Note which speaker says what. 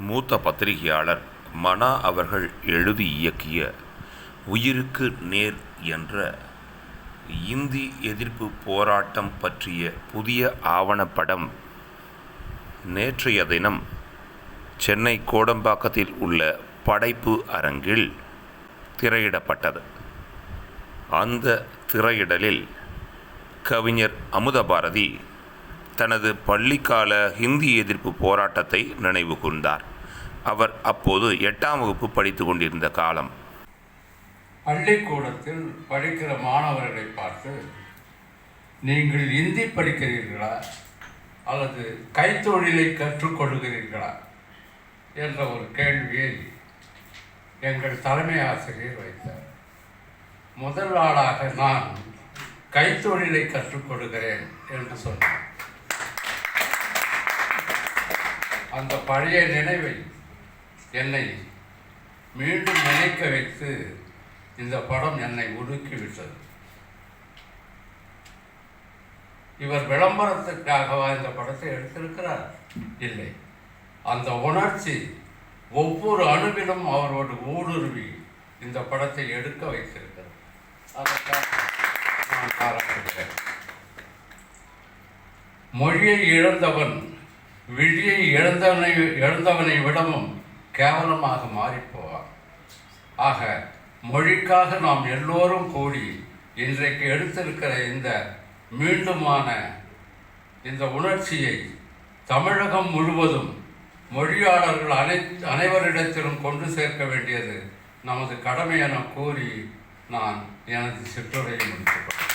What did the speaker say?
Speaker 1: மூத்த பத்திரிகையாளர் மனா அவர்கள் எழுதி இயக்கிய உயிருக்கு நேர் என்ற இந்தி எதிர்ப்பு போராட்டம் பற்றிய புதிய ஆவணப்படம் நேற்றைய தினம் சென்னை கோடம்பாக்கத்தில் உள்ள படைப்பு அரங்கில் திரையிடப்பட்டது. அந்த திரையிடலில் கவிஞர் அமுதபாரதி தனது பள்ளிக்கால ஹிந்தி எதிர்ப்பு போராட்டத்தை நினைவு கூர்ந்தார். அவர் அப்போது 8ஆம் வகுப்பு படித்து கொண்டிருந்த காலம்.
Speaker 2: பள்ளிக்கூடத்தில் படிக்கிற மாணவர்களை பார்த்து, நீங்கள் இந்தி படிக்கிறீர்களா அல்லது கைத்தொழிலை கற்றுக்கொள்கிறீர்களா என்ற ஒரு கேள்வியை எங்கள் தலைமை ஆசிரியர் வைத்தார். முதல் ஆளாக நான் கைத்தொழிலை கற்றுக்கொள்கிறேன் என்று சொன்னேன். அந்த பழைய நினைவை என்னை மீண்டும் நினைக்க வைத்து இந்த படம் என்னை உருக்கிவிட்டது. இவர் விளம்பரத்துக்காகவா இந்த படத்தை எடுத்திருக்கிறார்? இல்லை. அந்த உணர்ச்சி ஒவ்வொரு அணுவிலும் அவரோடு ஊடுருவி இந்த படத்தை எடுக்க வைத்திருக்கிறது. அதற்காக நான் பாராட்டுகிறேன். மொழியை இழந்தவன் விழியை இழந்தவனை விடவும் கேவலமாக மாறிப்போவான். ஆக மொழிக்காக நாம் எல்லோரும் கூடி இன்றைக்கு எடுத்திருக்கிற இந்த மீண்டுமான இந்த உணர்ச்சியை தமிழகம் முழுவதும் மொழியாளர்கள் அனைவரிடத்திலும் கொண்டு சேர்க்க வேண்டியது நமது கடமை என கூறி நான் எனது சிற்றுரையை முடித்துக் கொள்கிறேன்.